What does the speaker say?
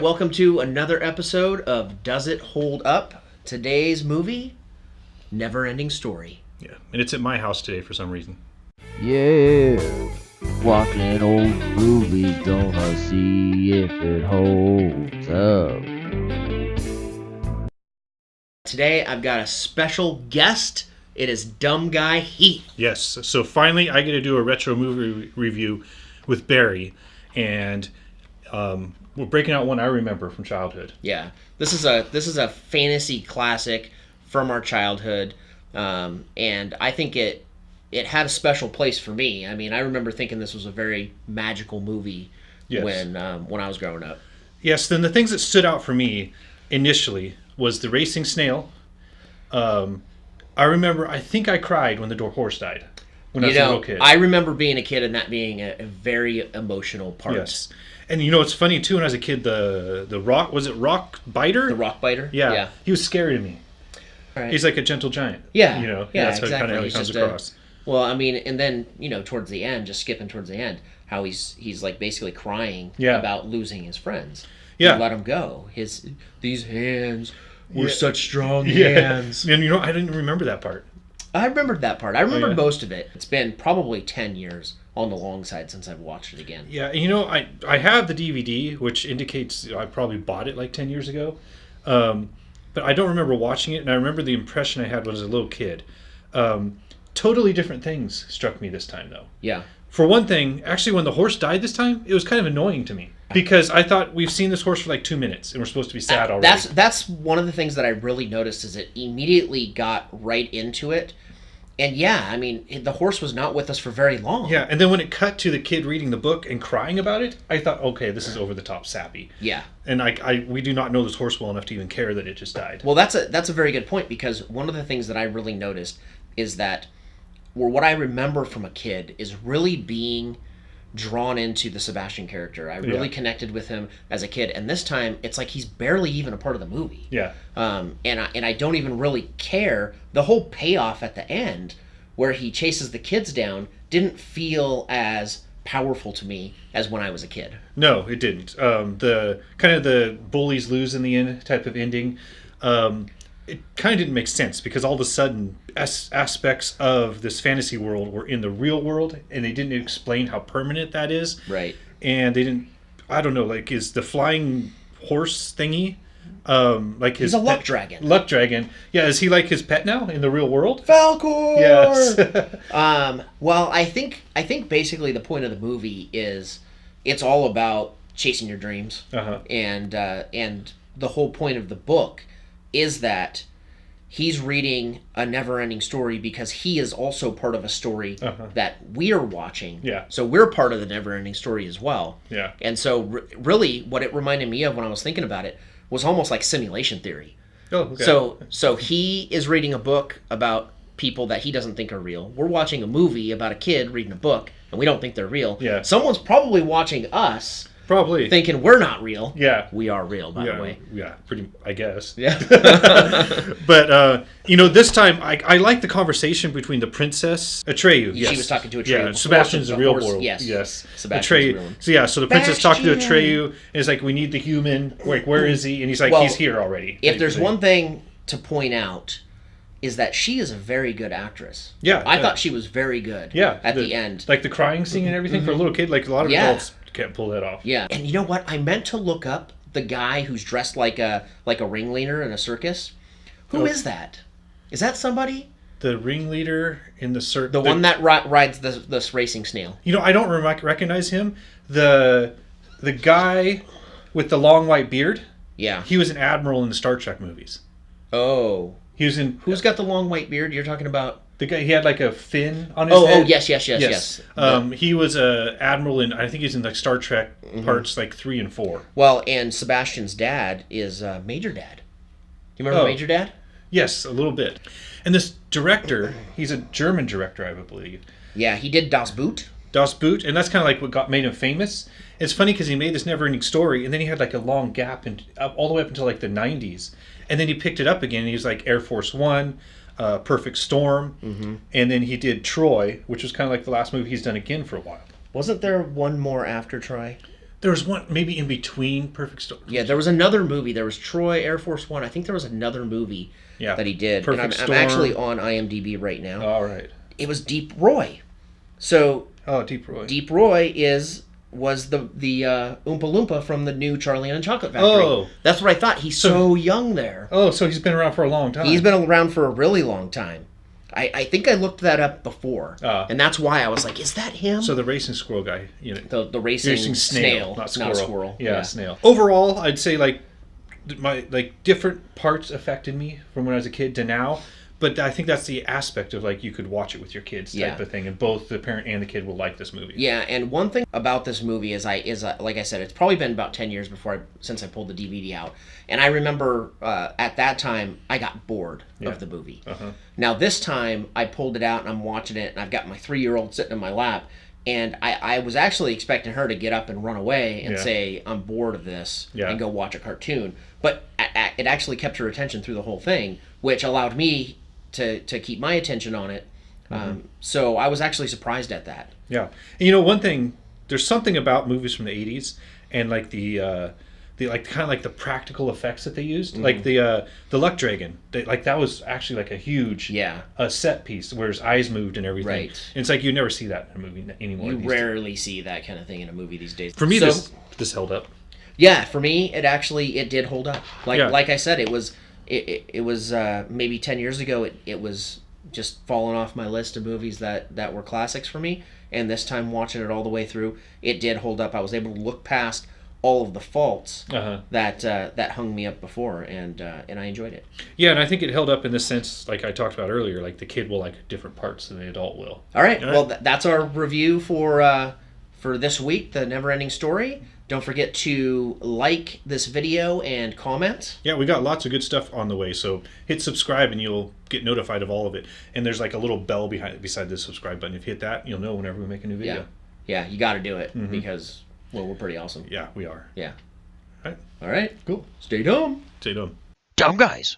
welcome to another episode of Does It Hold Up? Today's movie, Neverending Story. Yeah, and it's at my house today for some reason. Yeah, watching old movies, gonna see if it holds up. Today I've got a special guest. It is Dumb Guy Heath. Yes, so finally I get to do a retro movie review with Barry, and we're breaking out one I remember from childhood. Yeah, this is a fantasy classic from our childhood, and I think it had a special place for me. I mean, I remember thinking this was a very magical movie when I was growing up. Yes, then the things that stood out for me initially was the racing snail. I remember, I think I cried when the horse died when I was a little kid. I remember being a kid and that being a very emotional part. Yes. And you know, it's funny too, when I was a kid, the rock, was it Rock Biter? The Rock Biter? Yeah. He was scary to me. Right. He's like a gentle giant. Yeah. You know, yeah, that's exactly. Kind of how he comes across. Well, I mean, and then, you know, towards the end, just skipping towards the end, how he's like basically crying about losing his friends. Yeah. He let him go. These hands were such strong hands. And you know, I didn't remember that part. I remembered that part. I remembered most of it. It's been probably 10 years on the long side since I've watched it again. Yeah, and you know, I have the DVD, which indicates I probably bought it like 10 years ago. But I don't remember watching it, and I remember the impression I had when I was a little kid. Totally different things struck me this time, though. Yeah. For one thing, actually, when the horse died this time, it was kind of annoying to me. Because I thought we've seen this horse for like 2 minutes, and we're supposed to be sad already. That's one of the things that I really noticed is it immediately got right into it. And yeah, I mean, the horse was not with us for very long. Yeah, and then when it cut to the kid reading the book and crying about it, I thought, okay, this is over the top sappy. Yeah. And we do not know this horse well enough to even care that it just died. Well, that's a very good point, because one of the things that I really noticed is that, or what I remember from a kid is really being drawn into the Sebastian character. I really connected with him as a kid, and this time it's like he's barely even a part of the movie. Yeah. And I don't even really care. The whole payoff at the end, where he chases the kids down, didn't feel as powerful to me as when I was a kid. No, it didn't. The kind of the bullies lose in the end type of ending. It kind of didn't make sense, because all of a sudden aspects of this fantasy world were in the real world, and they didn't explain how permanent that is. Right. And they didn't, I don't know, like, is the flying horse thingy, like his He's a luck dragon. Luck dragon. Yeah, is he like his pet now in the real world? Falcor! Yes. Well, I think basically the point of the movie is it's all about chasing your dreams. Uh-huh. And the whole point of the book is that he's reading a Neverending Story because he is also part of a story that we're watching. Yeah. So we're part of the Neverending Story as well. Yeah. And so really what it reminded me of when I was thinking about it was almost like simulation theory. Oh, okay. So he is reading a book about people that he doesn't think are real. We're watching a movie about a kid reading a book, and we don't think they're real. Yeah. Someone's probably watching us Probably. thinking we're not real. Yeah. We are real, by the way. Yeah, pretty, I guess. Yeah. But, you know, this time, I like the conversation between the princess, Atreyu. Yes. She was talking to Atreyu. Yeah, Sebastian's the real world. Yes. Sebastian's Atreyu. So the princess talking to Atreyu, and it's like, we need the human. Like, where is he? And he's like, he's here already. If there's one thing to point out, is that she is a very good actress. Yeah. I thought she was very good at the end. Like the crying scene and everything for a little kid, like a lot of adults can't pull that off. Yeah. And you know what? I meant to look up the guy who's dressed like a ringleader in a circus. Who is that? Is that somebody? The ringleader in the circus. The one that rides this racing snail. You know, I don't recognize him. The guy with the long white beard. Yeah. He was an admiral in the Star Trek movies. Oh. He was in. Who's got the long white beard? You're talking about the guy. He had like a fin on his head. Oh, yes. He was a admiral in. I think he's in like Star Trek parts like 3 and 4. Well, and Sebastian's dad is Major Dad. Do you remember Major Dad? Yes, a little bit. And this director, he's a German director, I believe. Yeah, he did Das Boot. Das Boot, and that's kind of like what made him famous. It's funny because he made this Neverending Story, and then he had like a long gap all the way up until like the 90s. And then he picked it up again, and he was like Air Force One, Perfect Storm, and then he did Troy, which was kind of like the last movie he's done again for a while. Wasn't there one more after Troy? There was one maybe in between Perfect Storm. Yeah, there was another movie. There was Troy, Air Force One. I think there was another movie that he did. Perfect and Storm. I'm actually on IMDb right now. All right. It was Deep Roy. So Deep Roy. Deep Roy was the Oompa Loompa from the new Charlie and the Chocolate Factory. Oh. That's what I thought. He's so young there. Oh, so he's been around for a long time. He's been around for a really long time. I think I looked that up before. And that's why I was like, is that him? So the racing squirrel guy. You know, the racing snail. Not a squirrel. Yeah, snail. Overall, I'd say like different parts affected me from when I was a kid to now. But I think that's the aspect of like you could watch it with your kids type of thing, and both the parent and the kid will like this movie. Yeah, and one thing about this movie is like I said, it's probably been about 10 years since I pulled the DVD out, and I remember at that time I got bored of the movie. Now this time I pulled it out and I'm watching it, and I've got my 3-year-old sitting in my lap, and I was actually expecting her to get up and run away and say I'm bored of this and go watch a cartoon, but it actually kept her attention through the whole thing, which allowed me to keep my attention on it. So I was actually surprised at that. Yeah. And you know, one thing, there's something about movies from the 80s and like the like kind of like the practical effects that they used. Like the Luck Dragon. That was actually like a huge set piece where his eyes moved and everything. Right. And it's like you never see that in a movie anymore. You rarely see that kind of thing in a movie these days. For me, this held up. Yeah, for me, it did hold up. Like I said, it was maybe 10 years ago, it was just falling off my list of movies that were classics for me, and this time watching it all the way through, it did hold up. I was able to look past all of the faults that hung me up before, and I enjoyed it. Yeah, and I think it held up in the sense, like I talked about earlier, like the kid will like different parts than the adult will. All right. Well, that's our review for this week, the Neverending Story. Don't forget to like this video and comment. Yeah, we got lots of good stuff on the way, so hit subscribe and you'll get notified of all of it. And there's like a little bell beside the subscribe button. If you hit that, you'll know whenever we make a new video. Yeah, you got to do it because, well, we're pretty awesome. Yeah, we are. Yeah. All right. All right. Cool. Stay dumb. Stay dumb. Dumb guys.